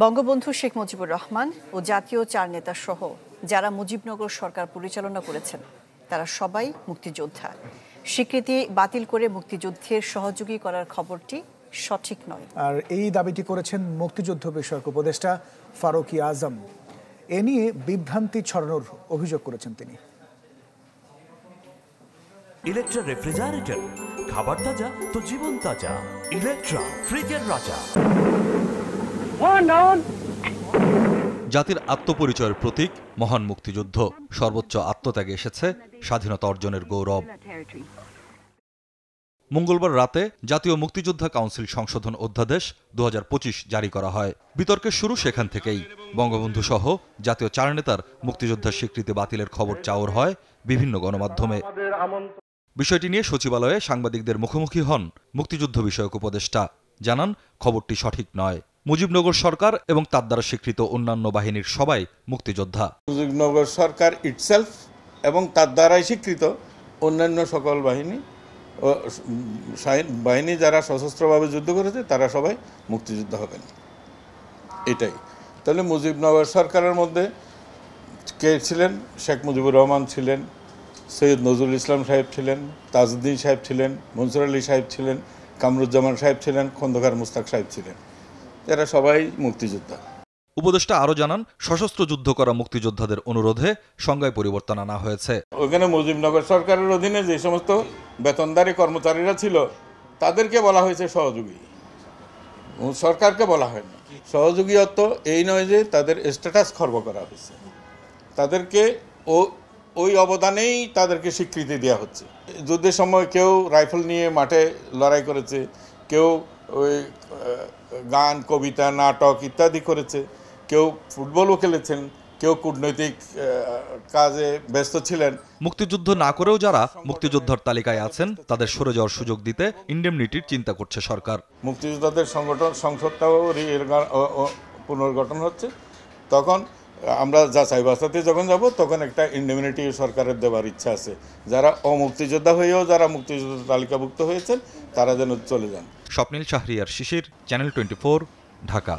বঙ্গবন্ধু শেখ মুজিবুর রহমান ও জাতীয় চার নেতা সহ যারা মুজিবনগর সরকার পরিচালনা করেছেন তারা সবাই মুক্তিযোদ্ধা। স্বীকৃতি বাতিল করে মুক্তিযুদ্ধের সহযোগী করার খবরটি সঠিক নয়। আর এই দাবিটি করেছেন মুক্তিযুদ্ধ বিষয়ক উপদেষ্টা ফারুকী আজম। এ নিয়ে বিভ্রান্তি ছড়ানোর অভিযোগ করেছেন তিনি। ইলেকট্রা রেফ্রিজারেটর, খাবার তাজা তো জীবন তাজা। ইলেকট্রা, ফ্রিজের রাজা। জাতির আত্মপরিচয়ের প্রতীক মহান মুক্তিযুদ্ধ। সর্বোচ্চ আত্মত্যাগে এসেছে স্বাধীনতা অর্জনের গৌরব। মঙ্গলবার রাতে জাতীয় মুক্তিযোদ্ধা কাউন্সিল সংশোধন অধ্যাদেশ 2025 জারি করা হয়। বিতর্কের শুরু সেখান থেকেই। বঙ্গবন্ধু সহ জাতীয় চার নেতার মুক্তিযোদ্ধার স্বীকৃতি বাতিলের খবর চাওর হয় বিভিন্ন গণমাধ্যমে। বিষয়টি নিয়ে সচিবালয়ে সাংবাদিকদের মুখোমুখি হন মুক্তিযুদ্ধ বিষয়ক উপদেষ্টা। জানান, খবরটি সঠিক নয়। মুজিবনগর সরকার এবং তার দ্বারা স্বীকৃত অন্যান্য বাহিনীর সবাই মুক্তিযোদ্ধা। মুজিবনগর সরকার ইটসেলফ এবং তার দ্বারাই স্বীকৃত অন্যান্য সকল বাহিনী যারা সশস্ত্রভাবে যুদ্ধ করেছে তারা সবাই মুক্তিযোদ্ধা হবেন। এটাই তাহলে মুজিবনগর সরকারের মধ্যে কে ছিলেন? শেখ মুজিবুর রহমান ছিলেন, সৈয়দ নজরুল ইসলাম সাহেব ছিলেন, তাজউদ্দিন সাহেব ছিলেন, মনসুর আলী সাহেব ছিলেন, কামরুজ্জামান সাহেব ছিলেন, খন্দকার মুস্তাক সাহেব ছিলেন। এরা সবাই মুক্তিযোদ্ধা। উপদেষ্টা আরও জানান, সশস্ত্র যুদ্ধ করা মুক্তিযোদ্ধাদের অনুরোধে সংজ্ঞায় পরিবর্তন আনা হয়েছে। ওখানে মুজিবনগর সরকারের অধীনে যে সমস্ত বেতনদারী কর্মচারীরা ছিল তাদেরকে বলা হয়েছে সহযোগী, সরকারকে বলা হয়নি। সহযোগী অর্থ এই নয় যে তাদের স্ট্যাটাস খর্ব করা হয়েছে, তাদেরকে ওই অবদানেই তাদেরকে স্বীকৃতি দেওয়া হচ্ছে। যুদ্ধের সময় কেউ রাইফেল নিয়ে মাঠে লড়াই করেছে, কেউ ওই গান, কবিতা, নাটক ইত্যাদি করেছে, কেউ ফুটবলও খেলেছেন, কেউ কূটনৈতিক কাজে ব্যস্ত ছিলেন। মুক্তিযুদ্ধ না করেও যারা মুক্তিযোদ্ধার তালিকায় আছেন তাদের সরে যাওয়ার সুযোগ দিতে ইন্ডেমনিটির চিন্তা করছে সরকার। মুক্তিযোদ্ধাদের সংসদটাও পুনর্গঠন হচ্ছে, তখন আমরা যাচাই বাছাইতে যখন যাব তখন একটা ইন্ডেমনিটি সরকারের দেওয়ার ইচ্ছা আছে। যারা অমুক্তিযোদ্ধা হয়েও যারা মুক্তিযোদ্ধা তালিকাভুক্ত হয়েছেন তারা যেন চলে যান। স্বপ্নিল শাহরিয়ার শিশির, চ্যানেল 24, ঢাকা।